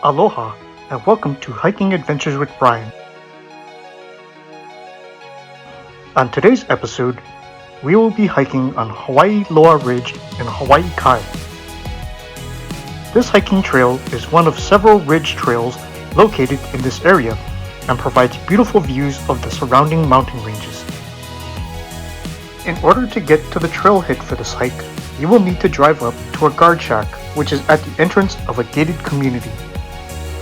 Aloha, and welcome to Hiking Adventures with Brian. On today's episode, we will be hiking on Hawaii Loa Ridge in Hawaii Kai. This hiking trail is one of several ridge trails located in this area and provides beautiful views of the surrounding mountain ranges. In order to get to the trailhead for this hike, you will need to drive up to a guard shack, which is at the entrance of a gated community.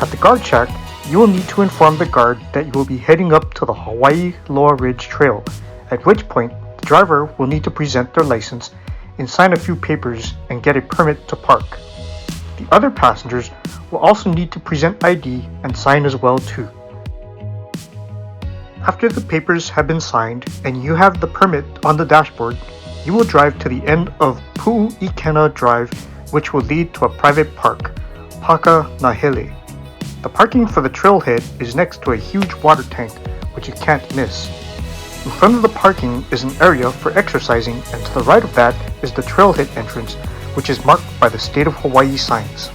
At the guard shack, you will need to inform the guard that you will be heading up to the Hawaii Loa Ridge Trail, at which point the driver will need to present their license and sign a few papers and get a permit to park. The other passengers will also need to present ID and sign as well too. After the papers have been signed and you have the permit on the dashboard, you will drive to the end of Pu'ikena Drive, which will lead to a private park, Paka Nahele. The parking for the trailhead is next to a huge water tank, which you can't miss. In front of the parking is an area for exercising, and to the right of that is the trailhead entrance, which is marked by the State of Hawaii signs.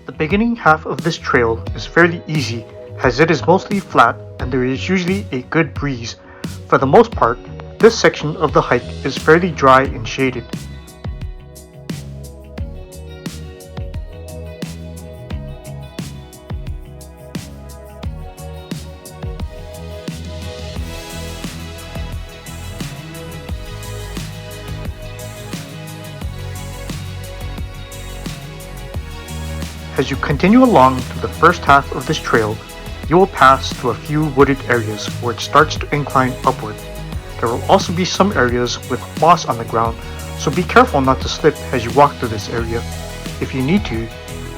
The beginning half of this trail is fairly easy as it is mostly flat and there is usually a good breeze. For the most part, this section of the hike is fairly dry and shaded. As you continue along through the first half of this trail, you will pass through a few wooded areas where it starts to incline upward. There will also be some areas with moss on the ground, so be careful not to slip as you walk through this area. If you need to,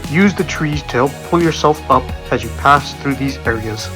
use the trees to help pull yourself up as you pass through these areas.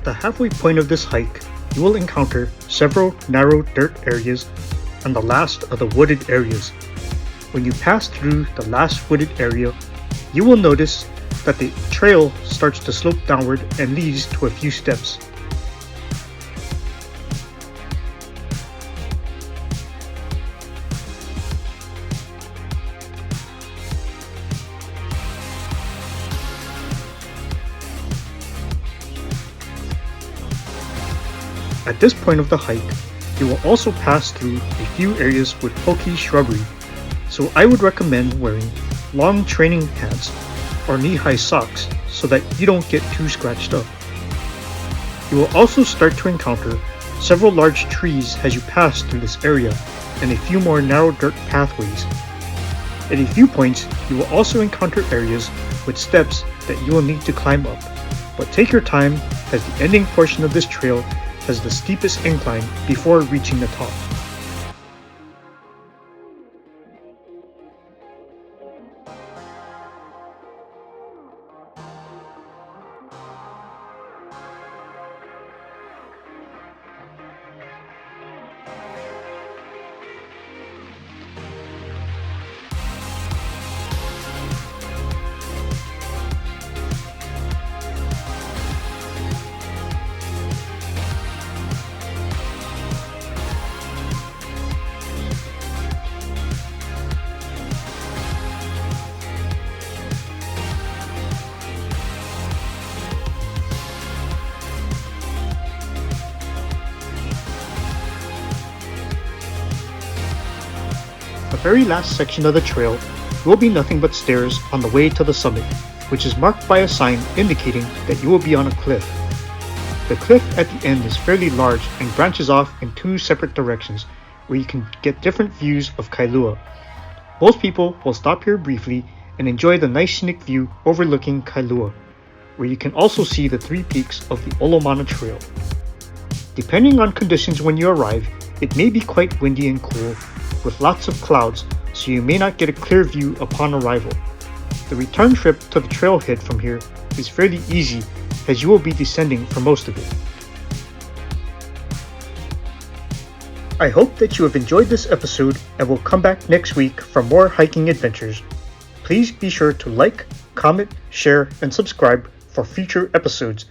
the halfway point of this hike, you will encounter several narrow dirt areas and the last of the wooded areas. When you pass through the last wooded area, you will notice that the trail starts to slope downward and leads to a few steps. At this point of the hike, you will also pass through a few areas with pokey shrubbery, so I would recommend wearing long training pants or knee-high socks so that you don't get too scratched up. You will also start to encounter several large trees as you pass through this area and a few more narrow dirt pathways. At a few points, you will also encounter areas with steps that you will need to climb up, but take your time as the ending portion of this trail has the steepest incline before reaching the top. The very last section of the trail will be nothing but stairs on the way to the summit, which is marked by a sign indicating that you will be on a cliff. The cliff at the end is fairly large and branches off in two separate directions where you can get different views of Kailua. Most people will stop here briefly and enjoy the nice scenic view overlooking Kailua, where you can also see the three peaks of the Olomana Trail. Depending on conditions when you arrive, it may be quite windy and cool, with lots of clouds, so you may not get a clear view upon arrival. The return trip to the trailhead from here is fairly easy as you will be descending for most of it. I hope that you have enjoyed this episode and will come back next week for more hiking adventures. Please be sure to like, comment, share, and subscribe for future episodes.